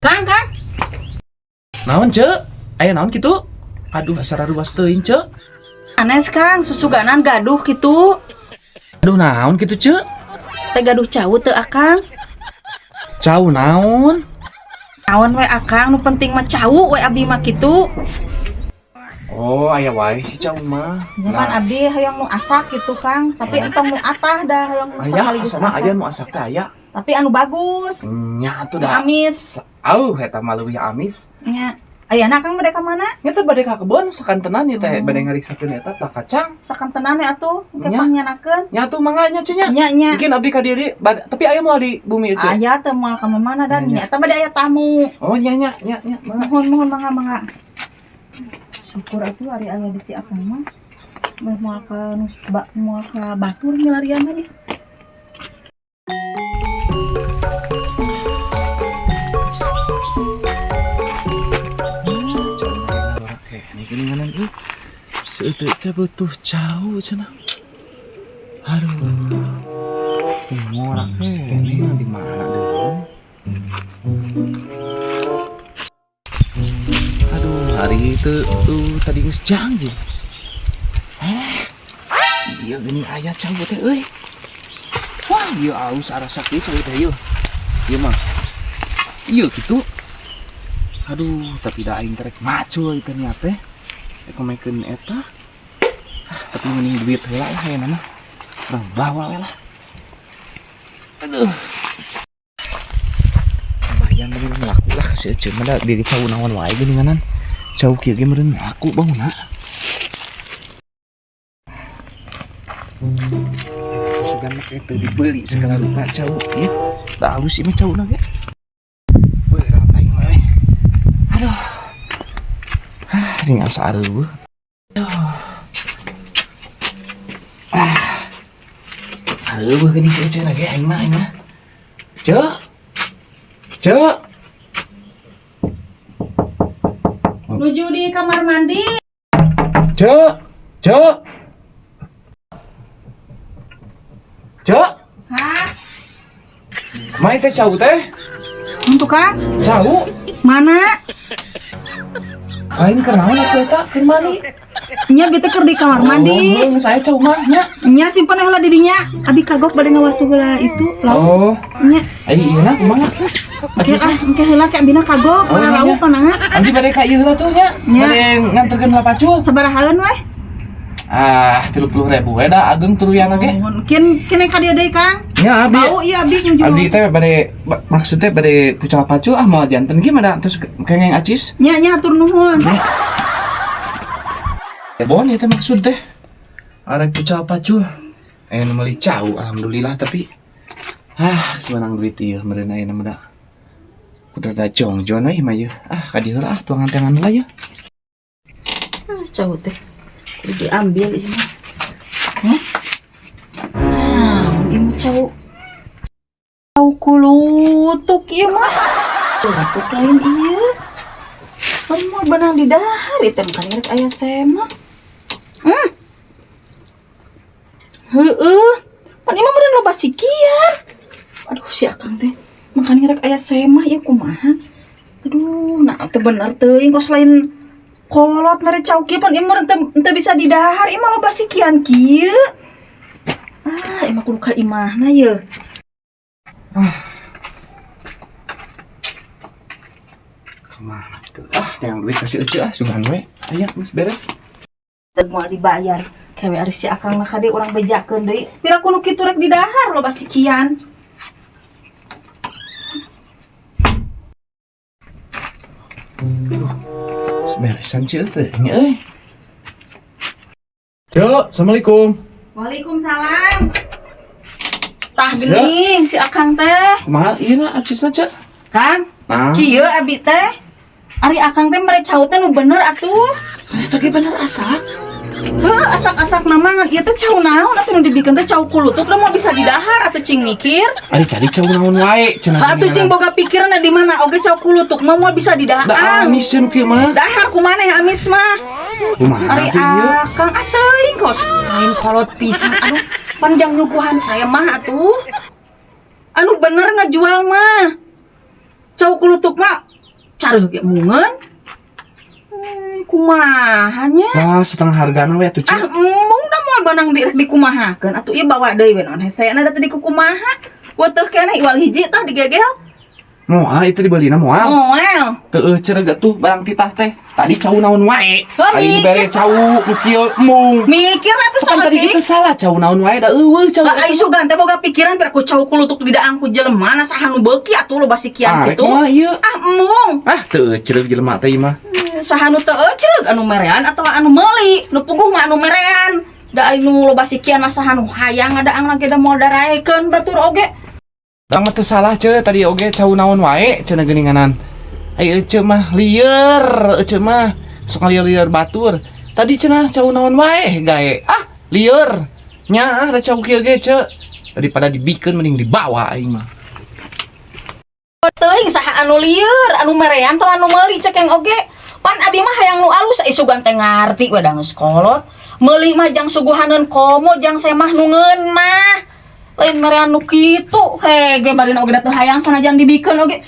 Kang. Naon cek? Aya naon kitu? Aduh asal ruas teuing cek. Anes Kang, susuganan gaduh gitu. Aduh naon kitu cek? Teh gaduh cau teu Akang. Cau naon? Naon we Akang, nu penting mah cau we abi mah kitu. Oh aya wae si cau mah. Nyaman abi hayang nu asak gitu Kang, tapi entong nu atah dah hayang nu Aya sekaligus asana asak. aya nu asak teh aya. Tapi anu bagus. Nya atuh Nu dah. amis. Eta mah leuwih amis. Nya. Ayeuna Kang bade ka mana? Nya teh bade ka kebon sakantenan ieu teh bade ngariksakeun eta tah kacang. Sakantenan we atuh, engke Nya. pangyanakeun. Nya atuh mangga nya cenah. Nya. Mungkin abdi ka diri tapi aya moal di bumi ieu cek. Aya teh moal ka mana dan Nya. nya eta bade aya tamu. Oh nya mangga. Mohon mangga. Syukur atuh ari aya di si Akang mah. Moal ka batur milarian aja. Ini geninganan ieu. Seuteu teh butuh cau cenah. Aduh. Ngorak ini di mana deh? Aduh, hari itu tuh tadi geus janji. Iya gini aya cau teh euy. Wah, ieu aus arasa kieu cau teh ieu. Ieu mah. Ieu kitu. Aduh, tapi da aing terek macul itu nya teh. Ekomekeun eta. Tapi mending duit heula lah aya mah. Urang bawa we lah. Aduh. Lumayan meureun laku lah ka si Ece mah da diri cau naon wae geuninganan. Cau kieu ge meureun laku bauna. Sugan mah eta dibeli segala rupa cau ieu. Da halus ieu mah cauna ge. Berat aing mah. Aduh. Ringan sareueuh. Hareueuh geuning si Ece lagi aing mah. Cek. Nuju di kamar mandi. Cek. Hah? Main teh cau teh. Untuk Kang? Cau. Mana? Aing keur naon atuh eta? Keur mandi. Nya bete keur di kamar mandi. Oh, geus aya cau mah nya. Nya simpen heula di dinya. Abi kagok bade ngawasuh heula itu lauk. Oh. Nya. Ai ieu kumaha? Engke heula ke abina kagok Oh, mana iya, lauk nya. pananga. Abdi bade ka ieu heula tuh nya. Nya. Bade nganterkeun heula pacul. Sabarahaeun weh? 30.000 we da ageng turuyan ge. Kene ka dieu deui Kang. Nya abi. Bau ieu abi njual. Abdi teh bade maksudnya bade pucal pacul moal janten gimana terus kengeng acis. Nya hatur nuhun. Bon itu maksud teh. Arek pucal pacul. Nu meuli cau alhamdulillah tapi sebenang duit ieu meureun ayeuna mah da. Kudu da jongjon we mah ieu. Ka dieu lah tuangan tangan heula ya. Cau teh. Kudu diambil ini. Hah? Nah, ini cau. Cau kulutuk ieu mah. Kulutuk lain ieu. Kamu mau benang di dahar itu kan ngerek aya sema. Heueuh. Pan imah meureun loba sikian. Aduh si Akang teh makan ngerek aya sema ieu kumaha. Aduh, nah teu bener teuing kos lain kolot mere cau kieu pan imah teu bisa di dahar imah loba sikian kieu. Imah kudu ka imahna ye. Kemana gitu? Yang duit kasih Ece sugan we. Aya geus beres. Teu moal dibayar. Kewe ari si Akang na kade urang bejakeun deui. Pira kudu kitu rek di dahar loba sikian. Beresan cieu teh nya euy. Cek, assalamualaikum. Waalaikumsalam. Tah geuning si Akang teh. Kumaha ieu na acisna cek? Kang, Ah. kieu abi teh. Ari Akang teh mere cau teh nu bener atuh. Eta ge bener asak. Heuh, asak-asak nama ieu teh cau naon atuh nu dibikeun teh cau kulutuk da mau bisa di dahar atuh cing mikir. Ari tadi cau naon wae cenah. Atuh cing boga pikiran di mana oge cau kulutuk mah moal bisa di dahar. Da amisin kieu mah. Dahar kumaneh amis mah. Kumaha Ari tuh ieu? Akang ateuing kos lain kolot pisan aduh panjang nyuguhan saya mah atuh. Anu bener ngajual mah. Cau kulutuk mah hareuh ge mungeun. Kumahanya? Setengah hargana we atuh, Ce. Mung da moal banang di kumahakeun atuh ieu bawa deui we naon hesena da teh di kumaha. Weteuh keneh iwal hiji tah digegel. Moal itu dibelina moal. Moal. Teu cerega tuh barang titah teh. Tadi cau naon wae. Oh, Ari dibere cau nu kieu mung. Mikir atuh Kan tadi saeutik. kita salah cau naon wae da eueuh cau. Ai sugan teh boga pikiran biar ku cau kulutuk di daang ku jelema na saha nu beuki atuh lo basi kian Rek kitu. moal ieu. Mung. Teu cereg jelema teh mah. Saha nu teu eceug anu merean atawa anu meuli nu puguh mah anu merean da anu loba sikian mah saha nu hayang adaang lagi da moal daraekeun batur oge. Dang teu salah, Ce. Tadi oge cau naon wae cenah geuninganan. Ai ece mah lieur, ece mah sok lieur batur. Tadi cenah cau naon wae gae. Lieur. Nya ada cau kieu ge, Ce. Daripada dibikeun mending dibawa aing mah. Teuing saha anu lieur anu merean atau anu meuli cekeng oge. Pan abi mah hayang nu alus ai sugan teh ngarti we da geus kolot. Meuli mah jang suguhaneun komo jang semah nu ngeunah. Lain merean nu kitu hege bari oge da teu hayang sanajan dibikeun oge.